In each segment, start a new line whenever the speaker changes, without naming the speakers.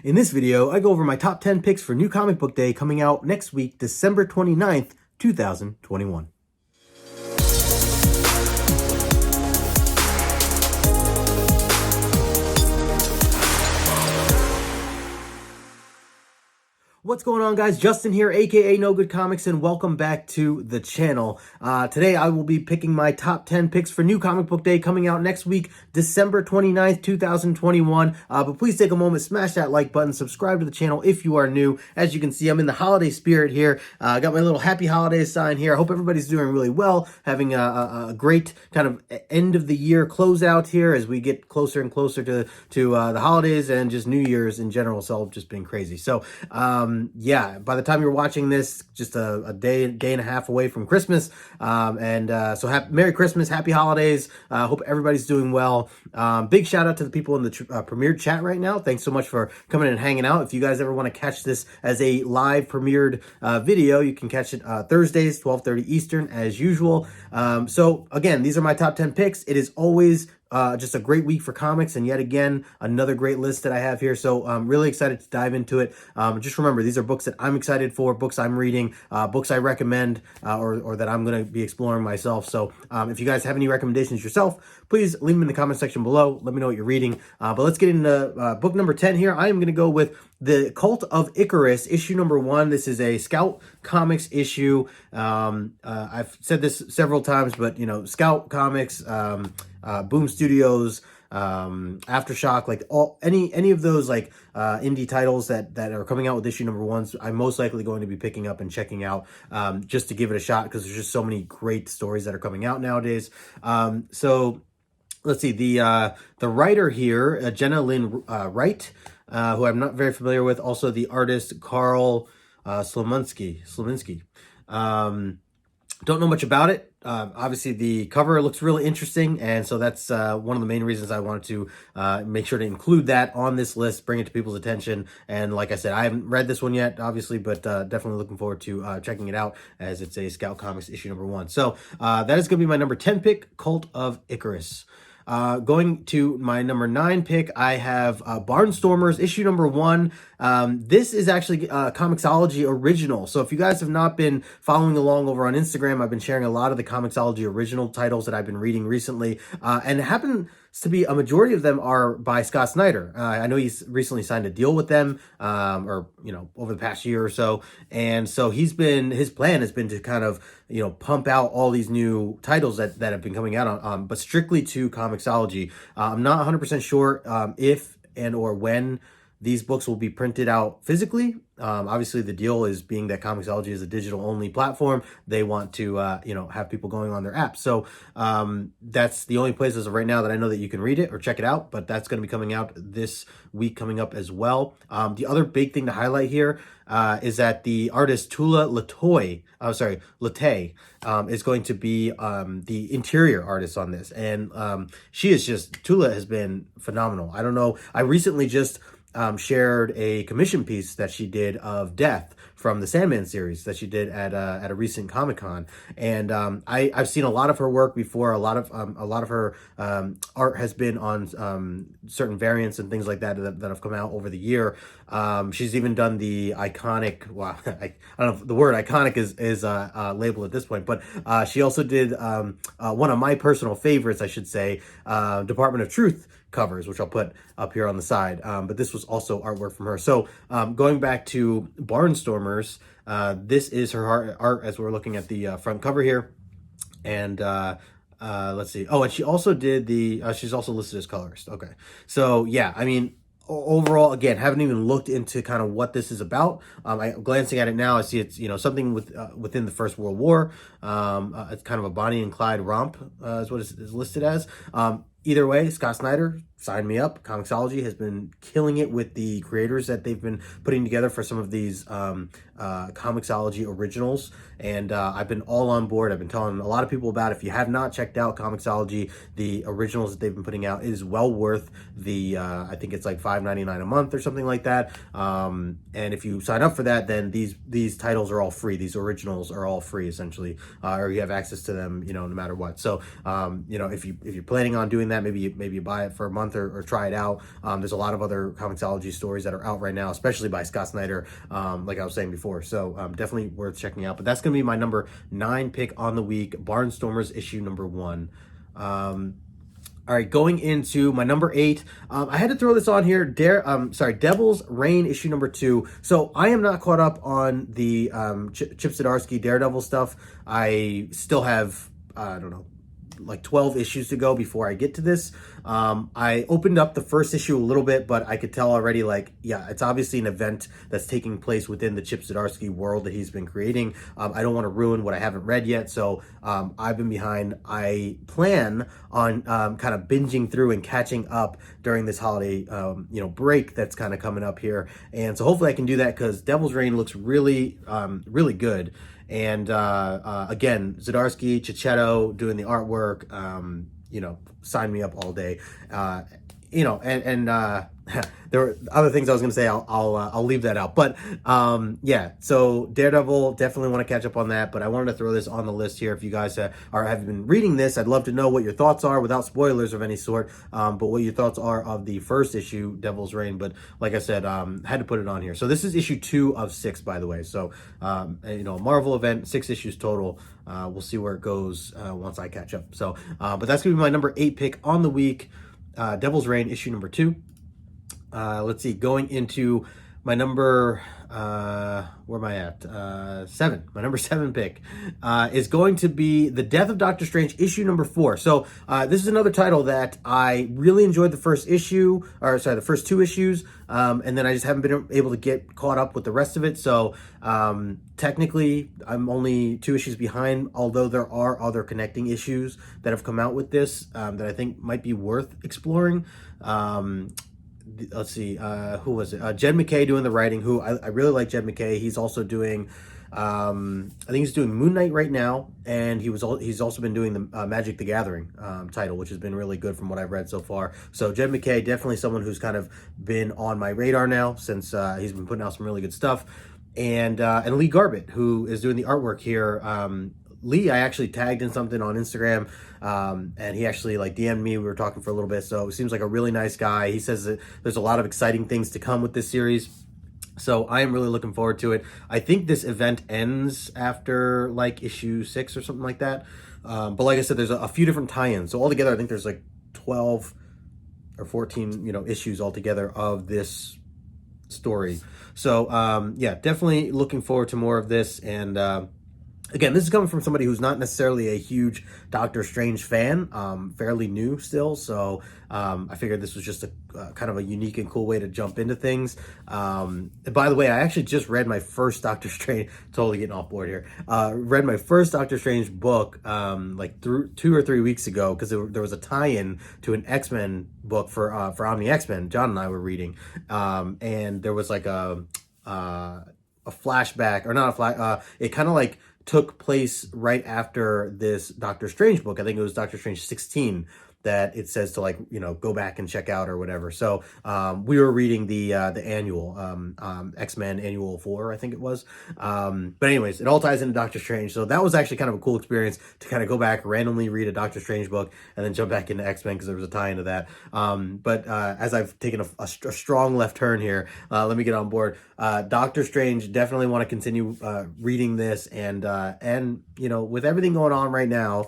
In this video, I go over my top 10 picks for New Comic Book Day coming out next week, December 29th, 2021. What's going on, guys? Justin here, aka No Good Comics, and welcome back to the channel. Today I will be picking my top 10 picks for New Comic Book Day coming out next week, December 29th, 2021. But please take a moment, smash that like button, subscribe to the channel if you are new. As you can see, I'm in the holiday spirit here. I got my little happy holidays sign here. I hope everybody's doing really well, having a great kind of end of the year closeout here as we get closer and closer to the holidays and just New Year's in general. It's all just been crazy. So, yeah, by the time you're watching this, just a day and a half away from Christmas. So Merry Christmas, Happy Holidays. Hope everybody's doing well. Big shout out to the people in the premiered chat right now. Thanks so much for coming in and hanging out. If you guys ever want to catch this as a live premiered video, you can catch it Thursdays, 12:30 Eastern, as usual. So again, these are my top 10 picks. It is always just a great week for comics, and yet again, another great list that I have here. So I'm really excited to dive into it. Just remember, these are books that I'm excited for, books I'm reading, books I recommend, or that I'm going to be exploring myself. So if you guys have any recommendations yourself, please leave them in the comment section below. Let me know what you're reading. But let's get into book number 10 here. I am going to go with The Cult of Icarus, issue number 1. This is a Scout Comics issue. I've said this several times, but you know, Scout Comics, Boom Studios, Aftershock, like any of those like indie titles that are coming out with issue number 1s, I'm most likely going to be picking up and checking out just to give it a shot, because there's just so many great stories that are coming out nowadays. So let's see, the writer here, Jenna Lynn Wright, who I'm not very familiar with. Also the artist Carl Slominski. Don't know much about it. Obviously, the cover looks really interesting, and so that's one of the main reasons I wanted to make sure to include that on this list, bring it to people's attention. And like I said, I haven't read this one yet, obviously, but definitely looking forward to checking it out, as it's a Scout Comics issue number 1. So that is going to be my number 10 pick, Cult of Icarus. Going to my number 9 pick, I have Barnstormers issue number 1. This is actually a Comixology original. So if you guys have not been following along over on Instagram, I've been sharing a lot of the Comixology original titles that I've been reading recently. And it happens to be a majority of them are by Scott Snyder. I know he's recently signed a deal with them, or, you know, over the past year or so. And so his plan has been to kind of, you know, pump out all these new titles that have been coming out on, but strictly to Comixology. I'm not 100% sure if and or when these books will be printed out physically. Obviously, the deal is being that Comixology is a digital-only platform. They want to, you know, have people going on their app. So that's the only place as of right now that I know that you can read it or check it out. But that's going to be coming out this week coming up as well. The other big thing to highlight here is that the artist Tula Latay is going to be the interior artist on this. And Tula has been phenomenal. I don't know. I recently just shared a commission piece that she did of Death from the Sandman series that she did at a recent Comic-Con, and I've seen a lot of her work before. A lot of her art has been on certain variants and things like that have come out over the year. She's even done the iconic. Wow, I don't know if the word iconic is labeled at this point, but she also did one of my personal favorites, I should say, Department of Truth covers, which I'll put up here on the side. But this was also artwork from her. So going back to Barnstormers, this is her art as we're looking at the front cover here. And let's see. Oh, and she also did she's also listed as colorist. Okay. So yeah, I mean, overall, again, haven't even looked into kind of what this is about. I'm glancing at it now. I see it's, you know, something within the First World War. It's kind of a Bonnie and Clyde romp, is what it's listed as. Either way, Scott Snyder, sign me up. Comixology has been killing it with the creators that they've been putting together for some of these Comixology originals. And I've been all on board. I've been telling a lot of people about it. If you have not checked out Comixology, the originals that they've been putting out, it is well worth the, I think it's like $5.99 a month or something like that. And if you sign up for that, then these titles are all free. These originals are all free, essentially, or you have access to them, you know, no matter what. So, you know, if you're planning on doing that, maybe you buy it for a month or try it out. There's a lot of other comiXology stories that are out right now, especially by Scott Snyder, like I was saying before. So definitely worth checking out. But that's going to be my number 9 pick on the week, Barnstormers issue number 1. All right, going into my number 8, I had to throw this on here. Devil's Reign issue number 2. So I am not caught up on the Chip Zdarsky Daredevil stuff. I still have, I don't know, like 12 issues to go before I get to this. I opened up the first issue a little bit, but I could tell already, like, yeah, it's obviously an event that's taking place within the Chip Zdarsky world that he's been creating. I don't want to ruin what I haven't read yet, so I've been behind. I plan on kind of binging through and catching up during this holiday, break that's kind of coming up here. And so hopefully I can do that, because Devil's Reign looks really, really good. And again, Zdarsky, Chichetto doing the artwork, sign me up all day. There were other things I was going to say. I'll leave that out. But yeah, so Daredevil, definitely want to catch up on that. But I wanted to throw this on the list here. If you guys have been reading this, I'd love to know what your thoughts are, without spoilers of any sort. But what your thoughts are of the first issue, Devil's Reign. But like I said, had to put it on here. So this is issue 2 of 6, by the way. So Marvel event, 6 issues total. We'll see where it goes once I catch up. So, but that's gonna be my number 8 pick on the week. Devil's Reign issue number 2. Let's see, going into my number, where am I at? 7. My number 7 pick is going to be The Death of Doctor Strange issue number 4. So this is another title that I really enjoyed the first 2 issues, and then I just haven't been able to get caught up with the rest of it. So technically, I'm only 2 issues behind, although there are other connecting issues that have come out with this that I think might be worth exploring. Let's see, who was it? Jed MacKay doing the writing, who I really like Jed MacKay. He's also doing, I think he's doing Moon Knight right now, and he's also been doing the Magic the Gathering title, which has been really good from what I've read so far. So Jed MacKay, definitely someone who's kind of been on my radar now, since he's been putting out some really good stuff. And Lee Garbett, who is doing the artwork here. Lee, I actually tagged in something on Instagram, and he actually DM'd me. We were talking for a little bit, so it seems like a really nice guy. He says that there's a lot of exciting things to come with this series, so I am really looking forward to it. I think this event ends after issue 6 or something like that, but like I said, there's a few different tie-ins. So altogether, I think there's 12 or 14 issues altogether of this story. So yeah, definitely looking forward to more of this. And again, this is coming from somebody who's not necessarily a huge Doctor Strange fan, fairly new still, so I figured this was just a kind of a unique and cool way to jump into things. And by the way, I actually just read my first Doctor Strange, totally getting off board here, read my first Doctor Strange book 2 or 3 weeks ago, because there was a tie-in to an X-Men book for Omni X-Men John and I were reading, and there was a flashback, or not a flash, it kind of took place right after this Doctor Strange book. I think it was Doctor Strange 16 that it says to go back and check out or whatever. So we were reading the annual X-Men Annual 4, I think it was. But anyways, it all ties into Doctor Strange. So that was actually kind of a cool experience to kind of go back, randomly read a Doctor Strange book, and then jump back into X-Men, because there was a tie into that. But as I've taken a strong left turn here, let me get on board. Doctor Strange, definitely want to continue reading this, and with everything going on right now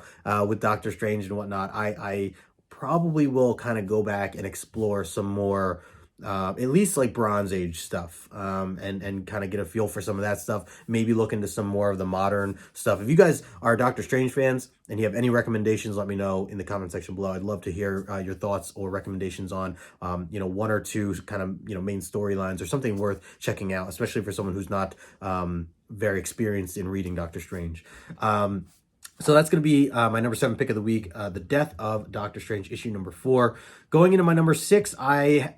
with Doctor Strange and whatnot, I probably will kind of go back and explore some more, at least Bronze Age stuff, and kind of get a feel for some of that stuff. Maybe look into some more of the modern stuff. If you guys are Doctor Strange fans and you have any recommendations, let me know in the comment section below. I'd love to hear your thoughts or recommendations on, 1 or 2 kind of, main storylines, or something worth checking out, especially for someone who's not very experienced in reading Doctor Strange. So that's going to be my number 7 pick of the week, The Death of Doctor Strange, issue number 4. Going into my number 6,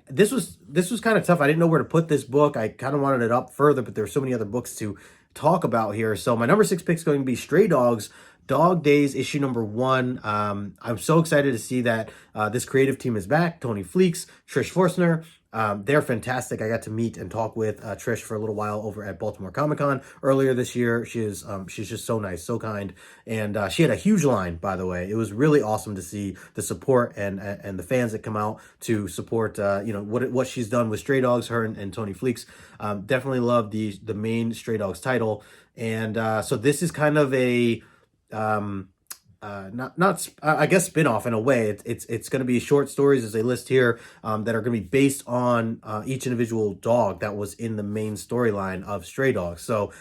this was kind of tough. I didn't know where to put this book. I kind of wanted it up further, but there's so many other books to talk about here. So my number 6 pick is going to be Stray Dogs, Dog Days, issue number 1. I'm so excited to see that this creative team is back. Tony Fleeks, Trish Forstner, They're fantastic. I got to meet and talk with Trish for a little while over at Baltimore Comic-Con earlier this year. She's just so nice, so kind, and she had a huge line, by the way. It was really awesome to see the support and the fans that come out to support what she's done with Stray Dogs, her and Tony Fleeks. Definitely love the main Stray Dogs title, and so this is kind of a I guess spin-off in a way. It's going to be short stories, as they list here, that are going to be based on each individual dog that was in the main storyline of Stray Dogs. So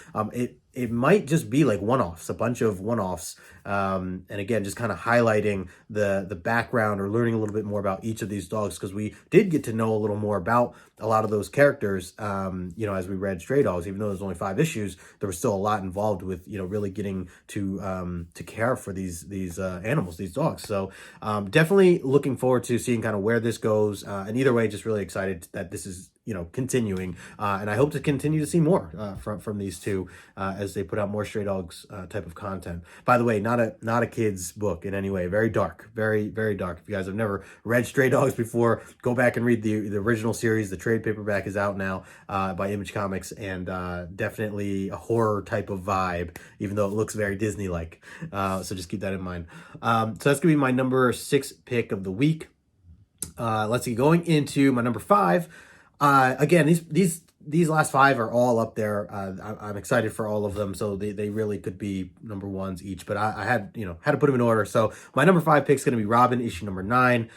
it might just be like one-offs, a bunch of one-offs, and again, just kind of highlighting the background or learning a little bit more about each of these dogs, because we did get to know a little more about a lot of those characters, as we read Stray Dogs. Even though there's only 5 issues, there was still a lot involved with, really getting to care for these animals, these dogs. So definitely looking forward to seeing kind of where this goes. And either way, just really excited that this is, continuing. And I hope to continue to see more from these two as they put out more Stray Dogs type of content. By the way, not a kid's book in any way. Very dark, very, very dark. If you guys have never read Stray Dogs before, go back and read the original series. The trade paperback is out now by Image Comics, and definitely a horror type of vibe, even though it looks very Disney-like. So just keep that in mind. So that's going to be my number 6 pick of the week. Let's see, going into my number 5. Again, these last 5 are all up there. I'm excited for all of them, so they really could be number 1s each. But I had to put them in order. So my number 5 pick is going to be Robin, issue number 9.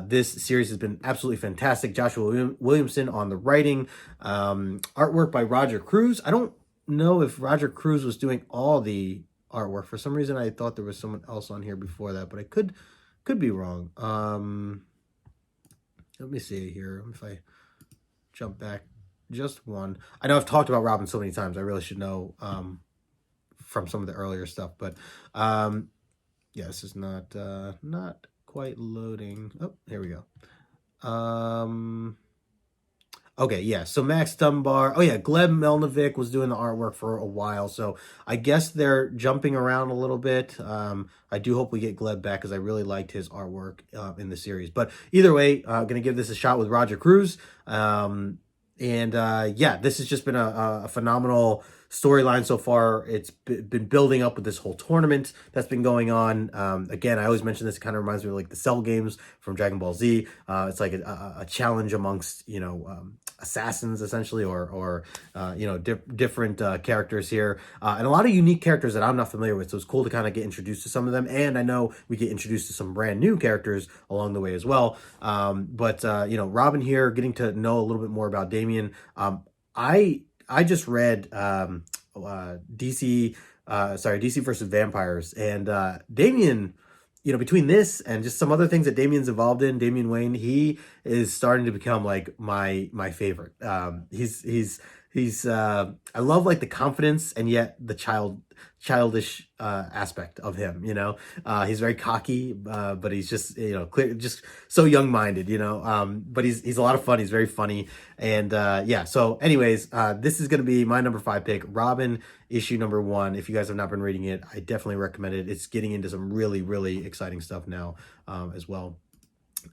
This series has been absolutely fantastic. Joshua Williamson on the writing, artwork by Roger Cruz. I don't know if Roger Cruz was doing all the artwork. For some reason, I thought there was someone else on here before that, but I could be wrong. Let me see here if I jump back just one. I know I've talked about Robin so many times. I really should know from some of the earlier stuff, but yeah, this is not quite loading. Oh, here we go. Okay, yeah, so Max Dunbar. Oh yeah, Gleb Melnovic was doing the artwork for a while, so I guess they're jumping around a little bit. I do hope we get Gleb back, because I really liked his artwork in the series. But either way, I'm going to give this a shot with Roger Cruz. Yeah, this has just been a phenomenal storyline so far. It's been building up with this whole tournament that's been going on. Again, I always mention this, kind of reminds me of like the Cell games from Dragon Ball Z. It's like a challenge amongst, assassins, essentially, or different characters here. And a lot of unique characters that I'm not familiar with. So it's cool to kind of get introduced to some of them. And I know we get introduced to some brand new characters along the way as well. Robin here, getting to know a little bit more about Damian. I just read DC versus Vampires, and Damian, between this and just some other things that Damian's involved in, Damian Wayne, he is starting to become like my favorite. He's I love like the confidence and yet the childish aspect of him. He's very cocky, but he's just clear, just so young-minded. But he's a lot of fun. He's very funny, and yeah. So, anyways, this is gonna be my number 5 pick, Robin, issue number 1. If you guys have not been reading it, I definitely recommend it. It's getting into some really, really exciting stuff now as well.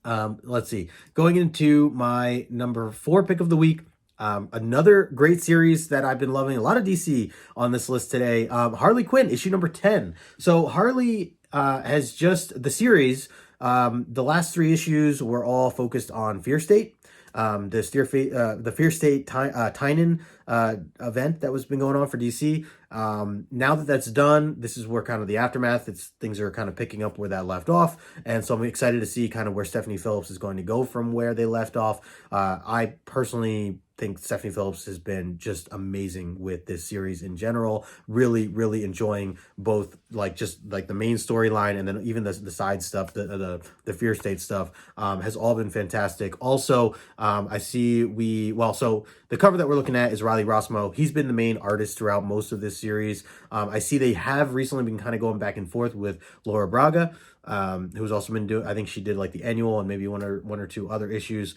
Let's see. Going into my number 4 pick of the week. Another great series that I've been loving. A lot of DC on this list today. Harley Quinn, issue number 10. So Harley has just, the series, the last 3 issues were all focused on Fear State. The Fear State Tynan event that was been going on for DC. Now that that's done, this is where kind of the aftermath, things are kind of picking up where that left off. And so I'm excited to see kind of where Stephanie Phillips is going to go from where they left off. I personally think Stephanie Phillips has been just amazing with this series in general. Really, really enjoying both just the main storyline and then even the side stuff, the Fear State stuff has all been fantastic. Also, I see so the cover that we're looking at is Riley Rossmo. He's been the main artist throughout most of this series. I see they have recently been kind of going back and forth with Laura Braga. who's also been doing, I think she did like the annual and maybe one or two other issues,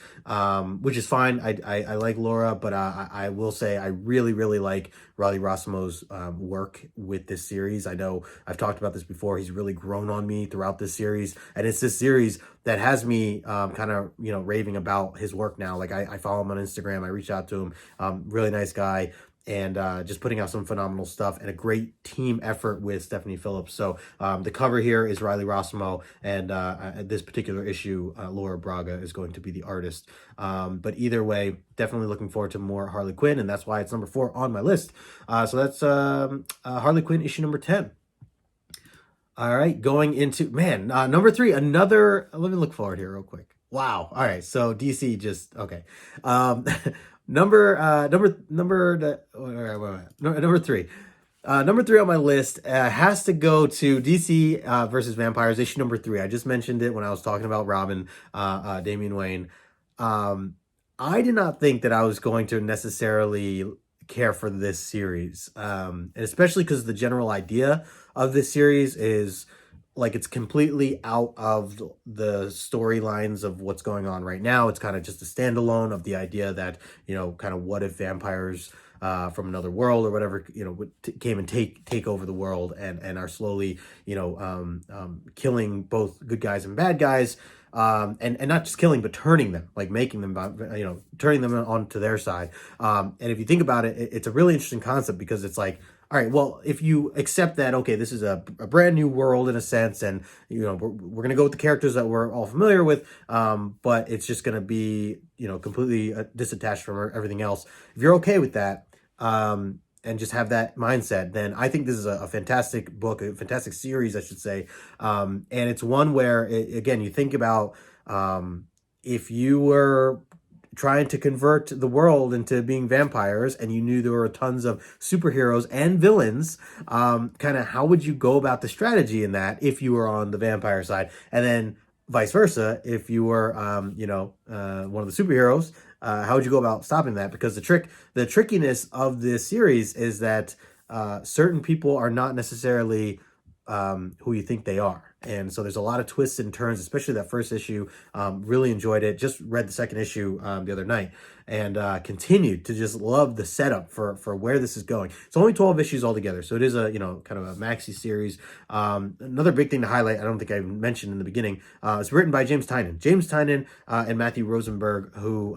which is fine. I like Laura, but I will say I really like Riley Rossimo's work with this series. I know I've talked about this before. He's really grown on me throughout this series, and it's this series that has me kind of, raving about his work now. Like I follow him on Instagram. I reach out to him. Really nice guy. And just putting out some phenomenal stuff and a great team effort with Stephanie Phillips. So the cover here is Riley Rossimo, and this particular issue, Laura Braga is going to be the artist. But either way, definitely looking forward to more Harley Quinn, and that's why it's number 4 on my list. So that's Harley Quinn issue number 10. All right, going into, number 3, another, let me look forward here real quick. Wow. All right, so DC just, okay. Number 3. Number 3 on my list has to go to DC versus Vampires, issue number 3. I just mentioned it when I was talking about Robin, Damian Wayne. I did not think that I was going to necessarily care for this series, and especially because the general idea of this series is like it's completely out of the storylines of what's going on right now. It's kind of just a standalone of the idea that, kind of what if vampires from another world or whatever, came and take over the world and are slowly, killing both good guys and bad guys. And not just killing, but turning them, like making them, turning them onto their side. And if you think about it, it's a really interesting concept because it's like, all right, well, if you accept that, okay, this is a brand new world in a sense, and, we're going to go with the characters that we're all familiar with, but it's just going to be, completely disattached from everything else. If you're okay with that, and just have that mindset, then I think this is a fantastic book, a fantastic series, I should say. And it's one where, again, you think about if you were trying to convert the world into being vampires and you knew there were tons of superheroes and villains, kind of how would you go about the strategy in that if you were on the vampire side? And then vice versa, if you were, one of the superheroes, how would you go about stopping that? Because the trickiness of this series is that certain people are not necessarily who you think they are. And so there's a lot of twists and turns, especially that first issue. Really enjoyed it. Just read the second issue the other night and continued to just love the setup for where this is going. It's only 12 issues altogether. So it is a, kind of a maxi series. Another big thing to highlight, I don't think I mentioned in the beginning, it's written by James Tynion. James Tynion and Matthew Rosenberg, who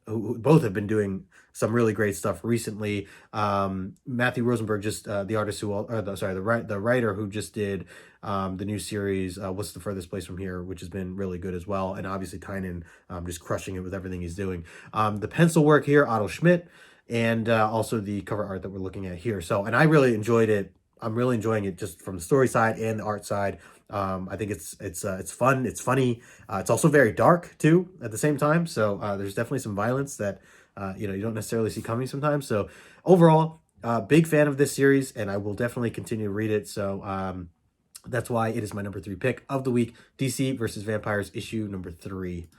both have been doing some really great stuff recently. Matthew Rosenberg, just the artist the writer who just did the new series, What's the Furthest Place from Here, which has been really good as well. And obviously Tynion just crushing it with everything he's doing. The pencil work here, Otto Schmidt, and also the cover art that we're looking at here. So, and I really enjoyed it. I'm really enjoying it just from the story side and the art side. I think it's fun, it's funny. It's also very dark too at the same time. So there's definitely some violence that you don't necessarily see coming sometimes. So overall, big fan of this series, and I will definitely continue to read it. So that's why it is my number 3 pick of the week, DC versus Vampires, issue number 3.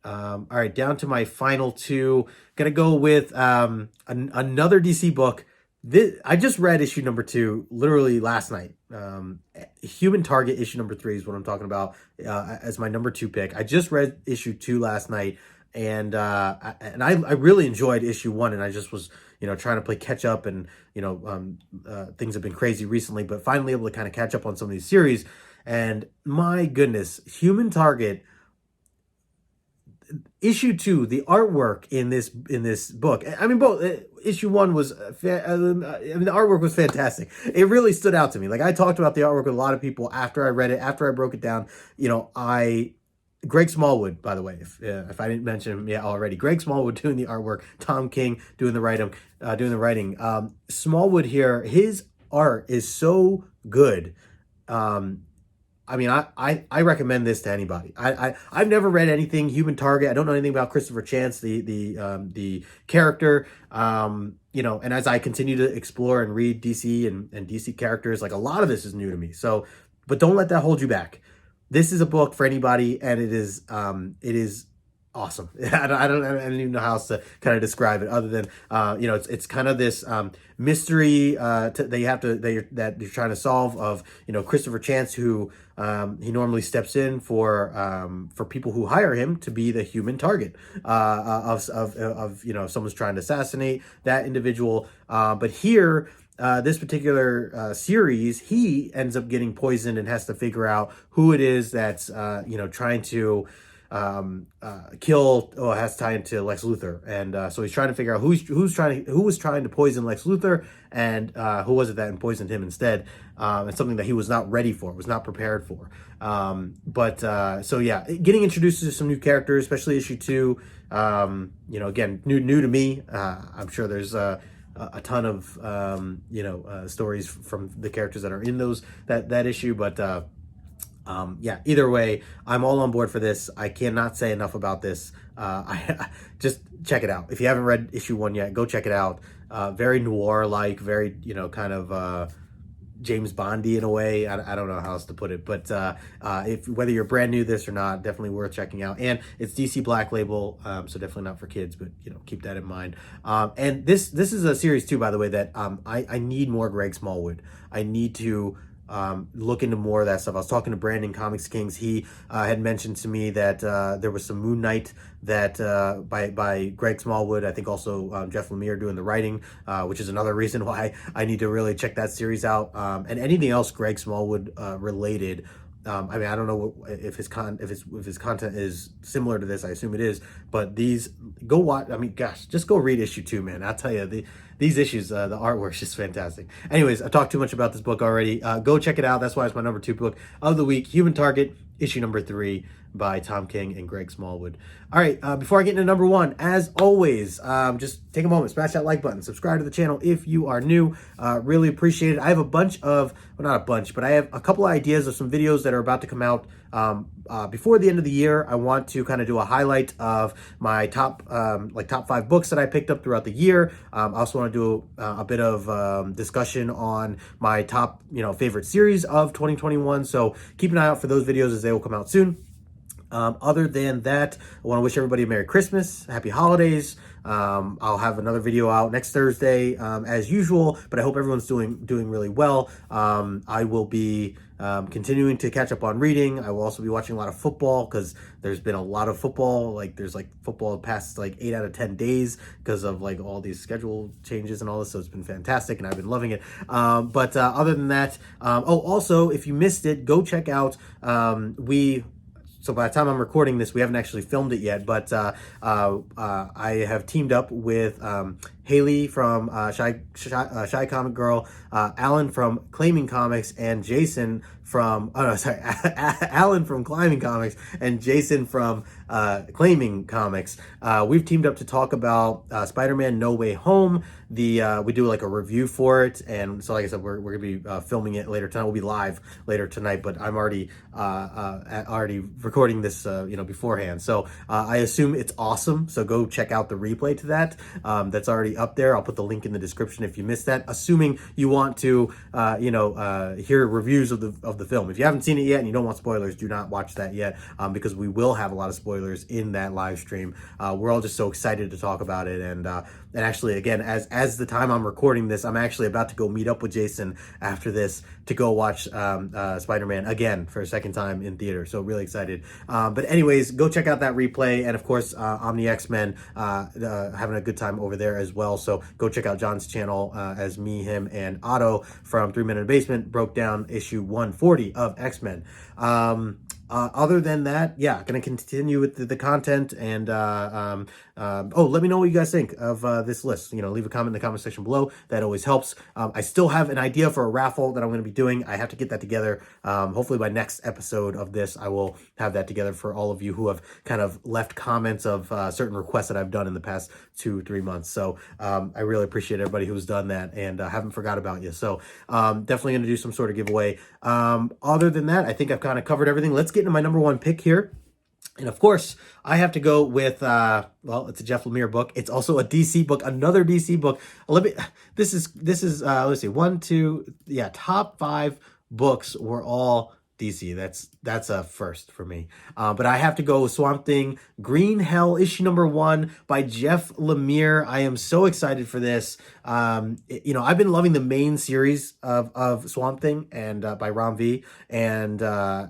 All right, down to my final 2. Gonna go with another DC book. I just read issue number 2 literally last night. Human Target issue number 3 is what I'm talking about as my number 2 pick. I just read issue 2 last night, and I really enjoyed issue 1, and I just was trying to play catch up, and things have been crazy recently, but finally able to kind of catch up on some of these series. And my goodness, Human Target issue 2, the artwork in this book, I mean, both issue 1 was the artwork was fantastic. It really stood out to me. Like, I talked about the artwork with a lot of people after I read it, after I broke it down. Greg Smallwood, by the way, if I didn't mention him yet already, Greg Smallwood doing the artwork, Tom King doing the writing. Smallwood here, his art is so good. I mean, I recommend this to anybody. I've never read anything Human Target. I don't know anything about Christopher Chance, the character. And as I continue to explore and read DC and DC characters, like, a lot of this is new to me. So, but don't let that hold you back. This is a book for anybody, and it is awesome. I don't even know how else to kind of describe it other than it's kind of this mystery that you're trying to solve of Christopher Chance, who he normally steps in for people who hire him to be the human target of someone's trying to assassinate that individual, but here. This particular series, he ends up getting poisoned and has to figure out who it is that's trying to kill, has to tie into Lex Luthor, and so he's trying to figure out who was trying to poison Lex Luthor, and who was it that poisoned him instead. It's something that he was not ready for, was not prepared for. So yeah, getting introduced to some new characters, especially issue 2. Again, new to me. I'm sure there's a ton of stories from the characters that are in that issue, but yeah, either way, I'm all on board for this. I cannot say enough about this. I just check it out. If you haven't read issue 1 yet, go check it out. Very noir-like, very kind of James Bondy in a way. I don't know how else to put it, but whether you're brand new to this or not, definitely worth checking out. And it's DC Black Label, so definitely not for kids, but keep that in mind. And this is a series too, by the way, that I need more Greg Smallwood. I need to look into more of that stuff. I was talking to Brandon Comics Kings. He had mentioned to me that there was some Moon Knight that by Greg Smallwood. I think also Jeff Lemire doing the writing, which is another reason why I need to really check that series out. And anything else Greg Smallwood related. I mean, I don't know if his content is similar to this. I assume it is. But go watch. I mean, gosh, just go read issue 2, man. I'll tell you, these issues, the artwork is just fantastic. Anyways, I talked too much about this book already. Go check it out. That's why it's my number 2 book of the week. Human Target, issue number 3 by Tom King and Greg Smallwood. All right, before I get into number 1, as always, just take a moment, smash that like button, subscribe to the channel if you are new. Really appreciate it. I have a bunch of, well, not a bunch, but I have a couple of ideas of some videos that are about to come out before the end of the year. I want to kind of do a highlight of my top 5 books that I picked up throughout the year. I also want to do a bit of discussion on my top favorite series of 2021. So keep an eye out for those videos as they will come out soon. Other than that, I want to wish everybody a Merry Christmas, Happy Holidays. I'll have another video out next Thursday as usual, but I hope everyone's doing really well. I will be continuing to catch up on reading. I will also be watching a lot of football because there's been a lot of football. There's football the past 8 out of 10 days because of all these schedule changes and all this. So it's been fantastic and I've been loving it. But other than that, also if you missed it, go check out So by the time I'm recording this, we haven't actually filmed it yet, but I have teamed up with Haley from Shy Comic Girl, Alan from Claiming Comics, and Jason from Alan from Climbing Comics and Jason from Claiming Comics. We've teamed up to talk about Spider-Man No Way Home. We do a review for it, and so like I said, we're gonna be filming it later tonight. We'll be live later tonight, but I'm already recording this beforehand. So I assume it's awesome. So go check out the replay to that. That's already up there. I'll put the link in the description if you missed that. Assuming you want to hear reviews of the film. If you haven't seen it yet and you don't want spoilers, do not watch that yet because we will have a lot of spoilers in that live stream. We're all just so excited to talk about it, and actually, again, as the time I'm recording this, I'm actually about to go meet up with Jason after this to go watch Spider-Man again for a second time in theater. So really excited. But anyways, go check out that replay, and of course, Omni X-Men, having a good time over there as well. So go check out John's channel as me, him, and Otto from 3 Men in the Basement broke down issue 140 of X-Men. Other than that, yeah, gonna continue with the content, and let me know what you guys think of this list. Leave a comment in the comment section below. That always helps. I still have an idea for a raffle that I'm going to be doing. I have to get that together. Hopefully by next episode of this, I will have that together for all of you who have kind of left comments of certain requests that I've done in the past 2-3 months. So I really appreciate everybody who's done that, and haven't forgot about you. So definitely going to do some sort of giveaway. Other than that, I think I've kind of covered everything. Let's get into my number 1 pick here. And of course, I have to go with, it's a Jeff Lemire book. It's also a DC book, another DC book. This is let's see, 1, 2, yeah, top 5 books were all DC. That's a first for me. But I have to go with Swamp Thing, Green Hell, issue number 1 by Jeff Lemire. I am so excited for this. You know, I've been loving the main series of Swamp Thing and by Ron V. And,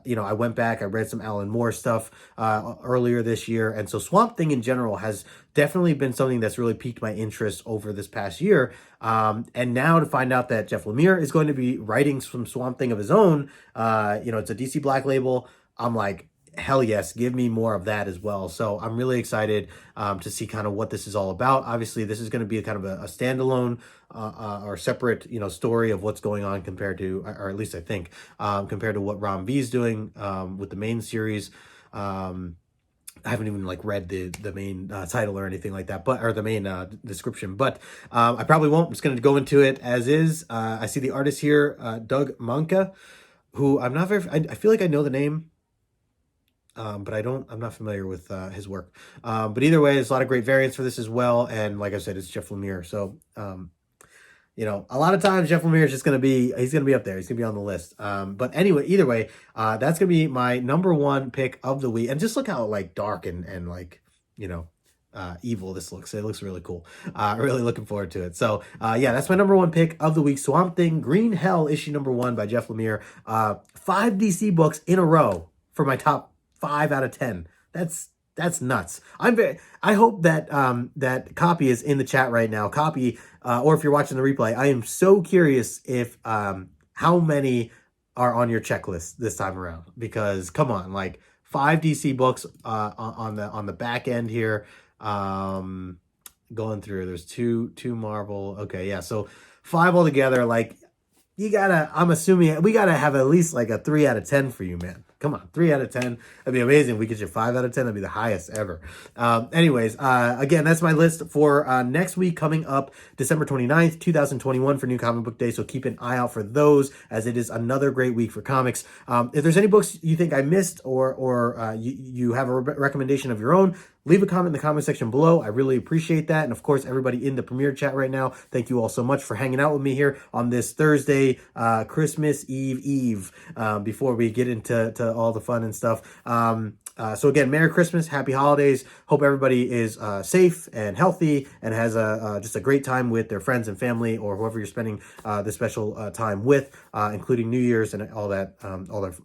you know, I went back, I read some Alan Moore stuff earlier this year. And so Swamp Thing in general has definitely been something that's really piqued my interest over this past year. And now to find out that Jeff Lemire is going to be writing some Swamp Thing of his own, you know, it's a DC Black label. I'm like, hell yes, give me more of that as well. So I'm really excited to see kind of what this is all about. Obviously, this is going to be kind of a standalone or separate, you know, story of what's going on compared to, or at least I think, compared to what Ron V is doing with the main series. I haven't even like read the main title or anything like that, but or the main description, but I probably won't. I'm just going to go into it as is. I see the artist here, Doug Manka, who I'm not very. I feel like I know the name, but I'm not familiar with his work. But either way, there's a lot of great variants for this as well, and like I said, it's Jeff Lemire. So you know, a lot of times Jeff Lemire is just going to be, he's going to be up there. He's going to be on the list. But anyway, either way, that's going to be my number 1 pick of the week. And just look how like dark and like, you know, evil this looks. It looks really cool. Really looking forward to it. So yeah, that's my number 1 pick of the week. Swamp Thing, Green Hell, issue number 1 by Jeff Lemire. 5 DC books in a row for my top 5 out of 10. That's nuts. I hope that that Copy is in the chat right now. Copy, or if you're watching the replay, I am so curious if how many are on your checklist this time around. Because come on, like 5 DC books on the back end here. Going through, there's two Marvel. Okay, yeah, so 5 altogether. Like you gotta, I'm assuming we gotta have at least like a 3 out of 10 for you, man. Come on, 3 out of 10. That'd be amazing. If we get you 5 out of 10. That'd be the highest ever. Anyways, again, that's my list for next week coming up December 29th, 2021 for New Comic Book Day. So keep an eye out for those as it is another great week for comics. If there's any books you think I missed or you have a recommendation of your own, leave a comment in the comment section below. I really appreciate that. And of course, everybody in the premiere chat right now, thank you all so much for hanging out with me here on this Thursday, Christmas Eve, before we get into all the fun and stuff. So again, Merry Christmas, Happy Holidays. Hope everybody is safe and healthy and has just a great time with their friends and family or whoever you're spending this special time with, including New Year's and all that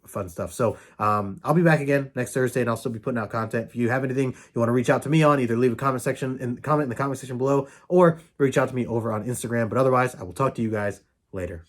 fun stuff. So I'll be back again next Thursday, and I'll still be putting out content. If you have anything you want to reach out to me on, either leave a comment in the comment section below or reach out to me over on Instagram. But otherwise, I will talk to you guys later.